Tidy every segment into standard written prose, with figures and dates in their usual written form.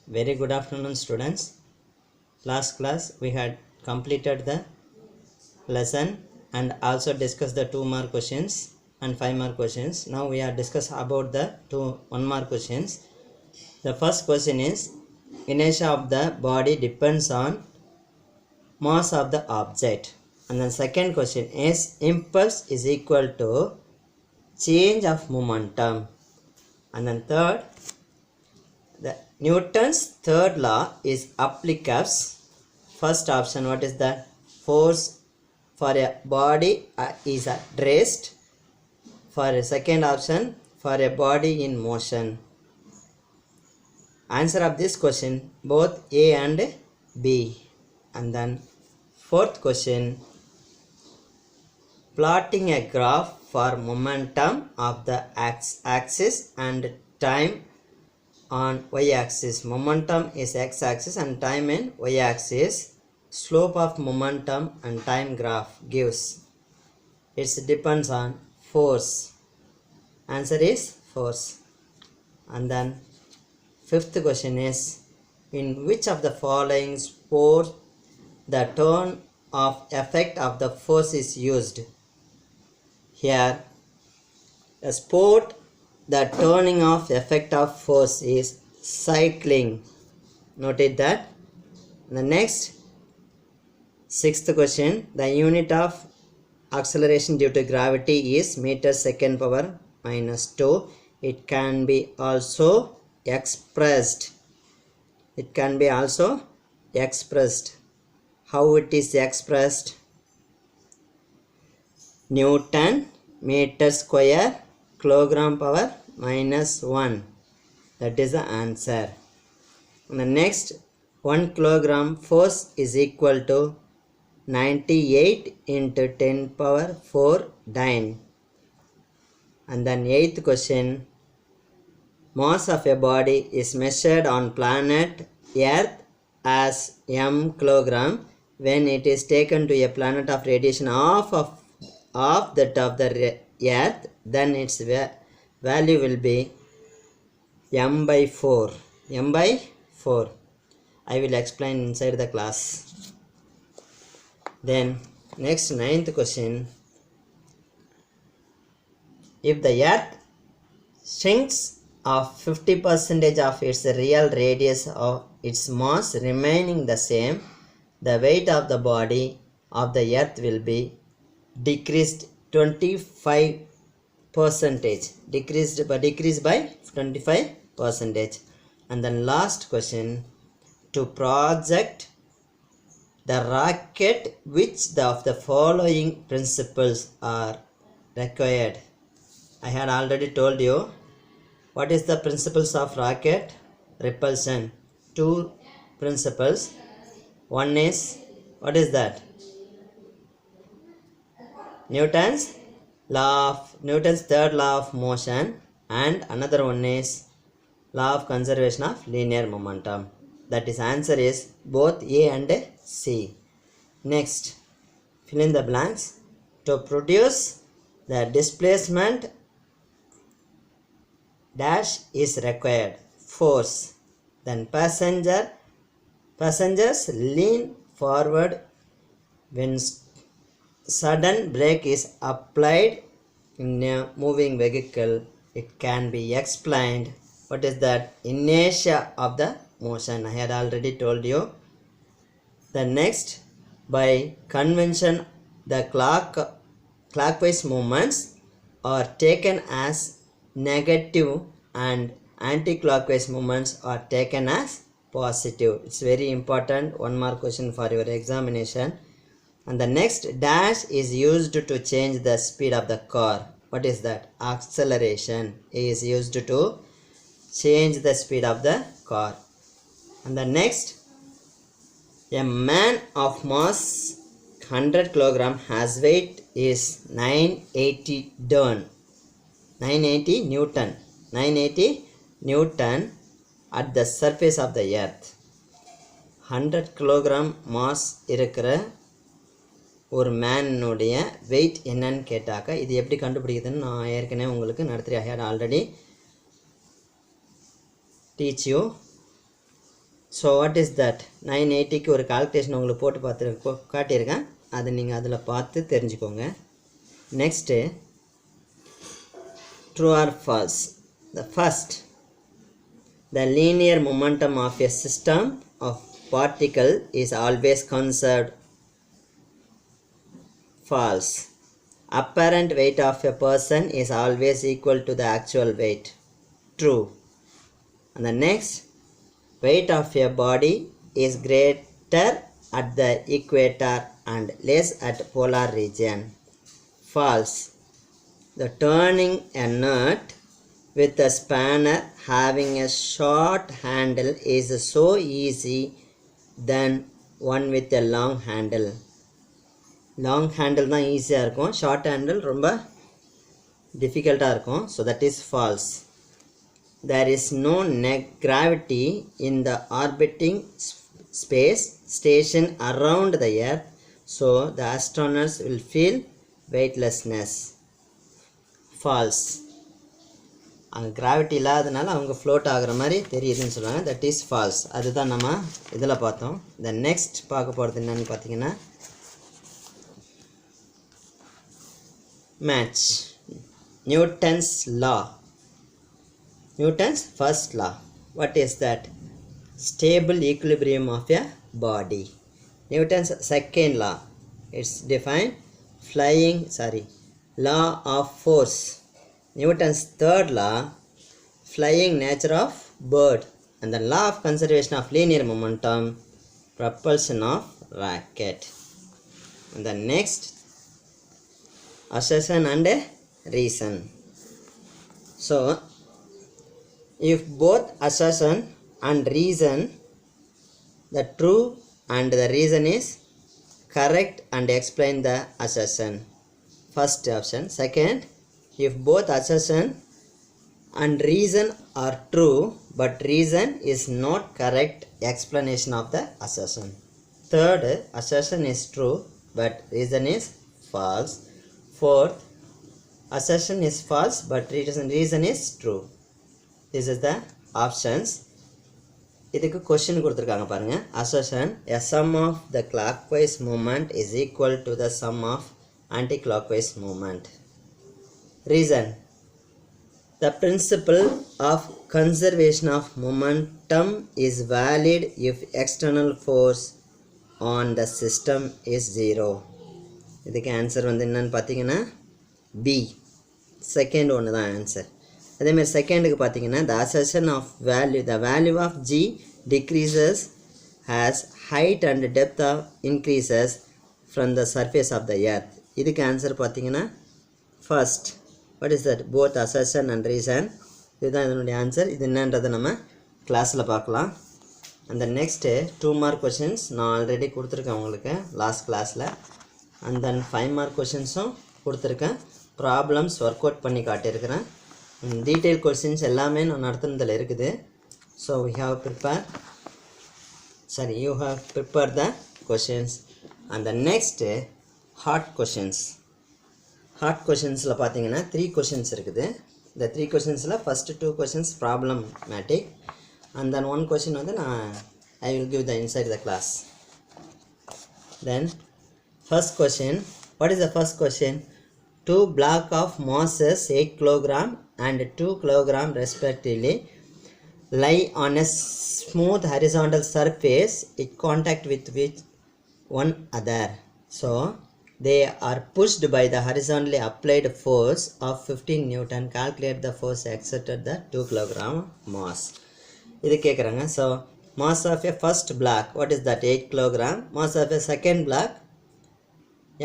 Very good afternoon, students. Last class we had completed the lesson and also discussed the 2 mark questions and 5 mark questions. Now we are discuss about the 1 mark questions. The first question is inertia of the body depends on mass of the object. And the second question is impulse is equal to change of momentum. And then third, the Newton's third law is applicables. First option, what is that? Force for a body is at rest. For a second option, for a body in motion. Answer of this question, both A and B. And then fourth question, plotting a graph for momentum of the x-axis and time on y-axis. Momentum is x-axis and time in y-axis. Slope of momentum and time graph gives. It depends on force. Answer is force. And then fifth question is, in which of the following sports the turn of effect of the force is used? Here, a sport, the turning of effect of force is cycling. Noted that. The next, sixth question, the unit of acceleration due to gravity is meters second power minus 2. It can be also expressed. How it is expressed? Newton meter square kilogram power minus 1. That is the answer. And the next, 1 kilogram force is equal to 98 into 10 power 4 dyne. And then eighth question, mass of a body is measured on planet Earth as m kilogram. When it is taken to a planet of radiation of that of the Earth, then its value will be m by 4. I will explain inside the class. Then next, ninth question, if the Earth shrinks of 50% of its real radius of its mass remaining the same, the weight of the body of the Earth will be decreased 25%. Decreased by 25%. And then last question, to project the rocket, which of the following principles are required? I had already told you what is the principles of rocket repulsion. 2 principles. One is, what is that? Newton's third law of motion, and another one is law of conservation of linear momentum. That is, answer is both A and C. Next, fill in the blanks. To produce the displacement dash is required force. Then passengers lean forward when sudden brake is applied in a moving vehicle. It can be explained. What is that? Inertia of the motion. I had already told you. The next, by convention, the clockwise movements are taken as negative and anti-clockwise movements are taken as positive. It's very important 1 mark question for your examination. And the next, dash is used to change the speed of the car. What is that? Acceleration is used to change the speed of the car. And the next, a man of mass 100 kilogram has weight is 980 Newton at the surface of the earth. 100 kilogram mass இருக்கிற ஒரு மேனுடைய wait என்னன்னு கேட்டாக்க இது எப்படி கண்டுபிடிக்குதுன்னு நான் ஏற்கனவே உங்களுக்கு நடத்தி I had already teach you. So what is that 980க்கு ஒரு கால்குலேஷன் உங்களுக்கு போட்டு காட்டியிருக்கேன். அதை நீங்கள் அதில் பார்த்து தெரிஞ்சுக்கோங்க. Next true or false. The first, the linear momentum of a system of particle is always conserved. False. Apparent weight of a person is always equal to the actual weight. True. And the next, weight of a body is greater at the equator and less at polar region. False. The turning a nut with a spanner having a short handle is so easy than one with a long handle. Long handle தான் ஈஸியாக இருக்கும், short handle ரொம்ப டிஃபிகல்ட்டாக இருக்கும். So that is false. There is no gravity in the orbiting space station around the earth, so the astronauts will feel weightlessness. False. அங்கே gravity இல்லாதனால அவங்க float ஆகிற மாதிரி தெரியுதுன்னு சொல்லுவாங்க. That is false. அதுதான் நம்ம இதில் பார்த்தோம். த நெக்ஸ்ட் பார்க்க போகிறது என்னன்னு பார்த்தீங்கன்னா match. Newton's law. Newton's first law. What is that? Stable equilibrium of a body. Newton's second law. It's defined law of force. Newton's third law, flying nature of bird. And the law of conservation of linear momentum, propulsion of rocket. And the next, assertion and reason. So if both assertion and reason, the true and the reason is correct and explain the assertion. First option. Second, if both assertion and reason are true but reason is not correct, explanation of the assertion. Third, assertion is true but reason is false. Fourth, assertion is false but reason is true. This is the options. இதுக்கு question கொடுத்துருக்காங்க பாருங்க. Assertion, a sum of the clockwise movement is equal to the sum of anti-clockwise movement. Reason, the principle of conservation of momentum is valid if external force on the system is zero. இதுக்கு answer வந்து என்னன்னு பார்த்தீங்கன்னா B. Second ஒன்று தான் answer. அதேமாதிரி செகண்டுக்கு பார்த்தீங்கன்னா the assertion of the value of G decreases as height and depth of increases from the surface of the earth. இதுக்கு ஆன்சர் பார்த்தீங்கன்னா first. What is that? Both assertion and reason. இதுதான் இதனுடைய answer. இது என்னன்றதை நம்ம கிளாஸில் பார்க்கலாம். அந்த நெக்ஸ்ட்டு 2 மார்க் கொஷின்ஸ் நான் ஆல்ரெடி கொடுத்துருக்கேன் உங்களுக்கு லாஸ்ட் கிளாஸில். அண்ட் தென் 5 மார்க் கொஷின்ஸும் கொடுத்துருக்கேன். ப்ராப்ளம்ஸ் ஒர்க் அவுட் பண்ணி காட்டியிருக்கிறேன். டீட்டெயில் கொஷின்ஸ் எல்லாமே நான் நடத்துனதில் இருக்குது. So you have prepare the questions. அந்த நெக்ஸ்ட்டு ஹார்ட் கொஷின்ஸ். ஹார்ட் கொஷின்ஸில் பார்த்தீங்கன்னா 3 கொஷின்ஸ் இருக்குது. இந்த 3 கொஷின்ஸில் first 2 questions problematic and then 1 question வந்து I will give the inside the class. Then first question, what is the first question? 2 block of masses 8 kg and 2 kg respectively lie on a smooth horizontal surface in contact with which one other. So they are pushed by the horizontally applied force of 15 Newton. Calculate the force exerted the 2 kg mass. இது கேட்குறாங்க. So mass of a first block, what is that? 8 kg. Mass of a second block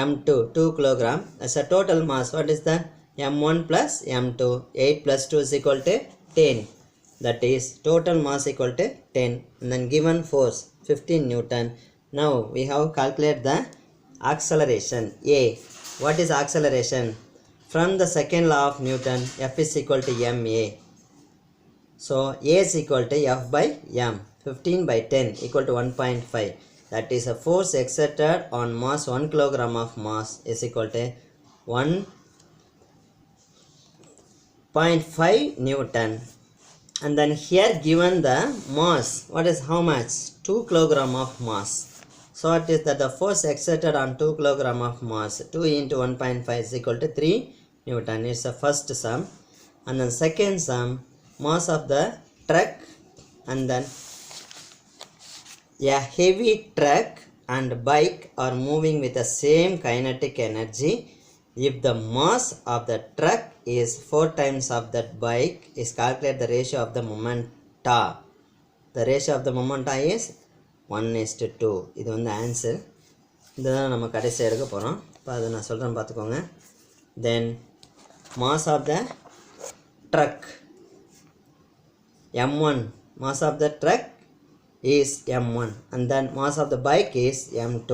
M2, 2 kg. As a total mass, what is that? M1 plus M2. 8 plus 2 is equal to 10. That is total mass equal to 10. And then given force 15 Newton. Now we have calculate the acceleration. A. What is acceleration? From the second law of Newton, F is equal to ma. So A is equal to F by m. 15 by 10 equal to 1.5. That is a force exerted on mass 1 kg of mass is equal to 1.5 Newton. And then here given the mass, what is how much? 2 kilogram of mass. So it is that the force exerted on 2 kilogram of mass, 2 into 1.5 is equal to 3 Newton. It's the first sum. And then second sum, mass of the truck, and then a heavy truck and bike are moving with the same kinetic energy. If the mass of the truck is 4 times of that bike, is calculate the ratio of the momenta. The ratio of the momenta is 1:2. இது வந்து answer. இதுதான் நம்ம கடைசி எடுக்க போகிறோம். இப்போ அதை நான் சொல்கிறேன் பார்த்துக்கோங்க. Then mass of the truck m1, mass of the truck is m1, and then mass of the bike is m2.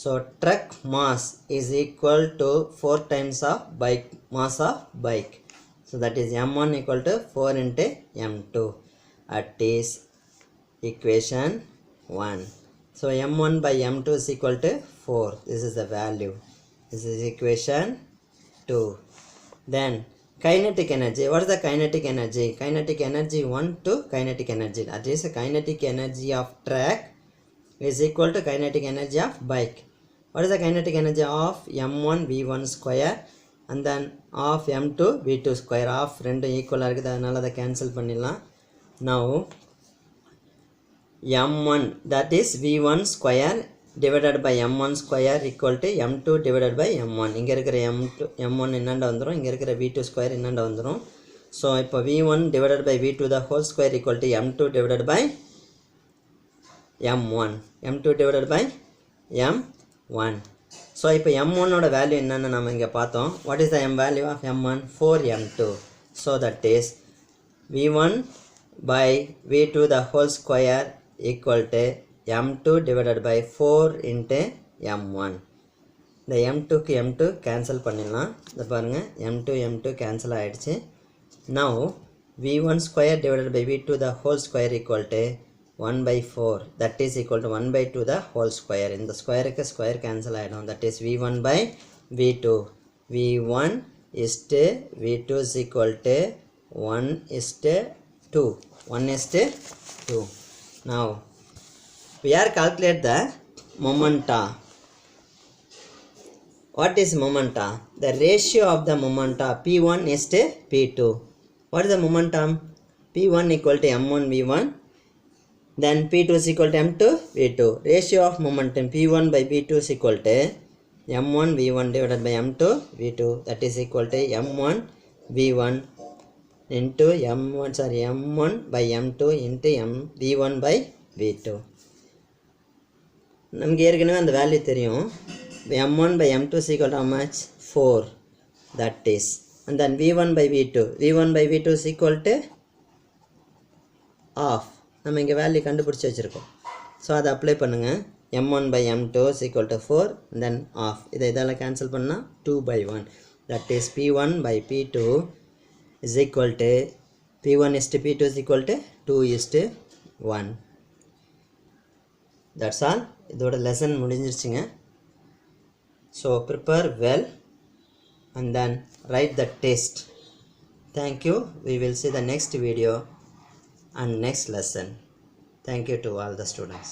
So truck mass is equal to 4 times of bike mass of bike. So that is m1 equal to 4 into m2. That is equation 1. So m1 by m2 is equal to 4. This is the value. This is equation 2. Then kinetic energy. What is the kinetic energy? Kinetic energy 1 to kinetic energy. That is kinetic energy of truck is equal to kinetic energy of bike. What is the kinetic energy of m1 v1 square and then of m2 v2 square? Of ரெண்டும் ஈக்குவலாக இருக்குது, அதனால் அதை cancel பண்ணிடலாம். Now m1, that is v1 square divided by m1 square equal to m2 divided by m1. இங்கே இருக்கிற m1 என்னண்ட வந்துடும், இங்கே இருக்கிற v2 square என்னண்ட வந்துடும். ஸோ இப்போ v1 divided by v2 the whole square equal to m2 divided by m1. m2 divided by m1. So இப்போ m1 ஓட value என்னன்னு நம்ம இங்கே பார்த்தோம். What is the m value of m1? 4m2. So that is v1 by v2 the whole square equal to m2 divided by 4 into m1. இந்த m2 க்கு m2 cancel பண்ணிடலாம். இதை பாருங்க, m2 m2 cancel ஆயிடுச்சு. Now v1 square divided by v2 the whole square equal to 1 by 4. That is equal to 1 by 2 the whole square. இந்த ஸ்கொயருக்கு square cancel ஆகிடும். That is v1 by v2. v1 is to v2 is equal to 1 is to 2. 1 is to 2. Now we are calculate the momenta. What is momenta? The ratio of the momenta p1 is to p2. What is the momentum? p1 equal to m1 v1, then p2 is equal to m2 v2. Ratio of momentum p1 by p2 is equal to m1 v1 divided by m2 v2. That is equal to m1 v1 into m1 by m2 into v1 by v2. நமக்கு ஏற்கனவே அந்த value தெரியும். m1 by m2 is equal to how much? 4. That is, and then v1 by v2. v1 by v2 is equal to half. நம்ம இங்கே value கண்டுபிடிச்சி வச்சுருக்கோம். So அதை apply பண்ணுங்கள். m1 by m2 is equal to 4, then half. இதால் cancel பண்ணால் 2 by 1. That is p1 by p2 is equal to p1 is to p2 is equal to 2 is to 1. That's all. இதோட lesson முடிஞ்சிருச்சுங்க. So prepare well and then write the test. Thank you. We will see the next video and next lesson. Thank you to all the students.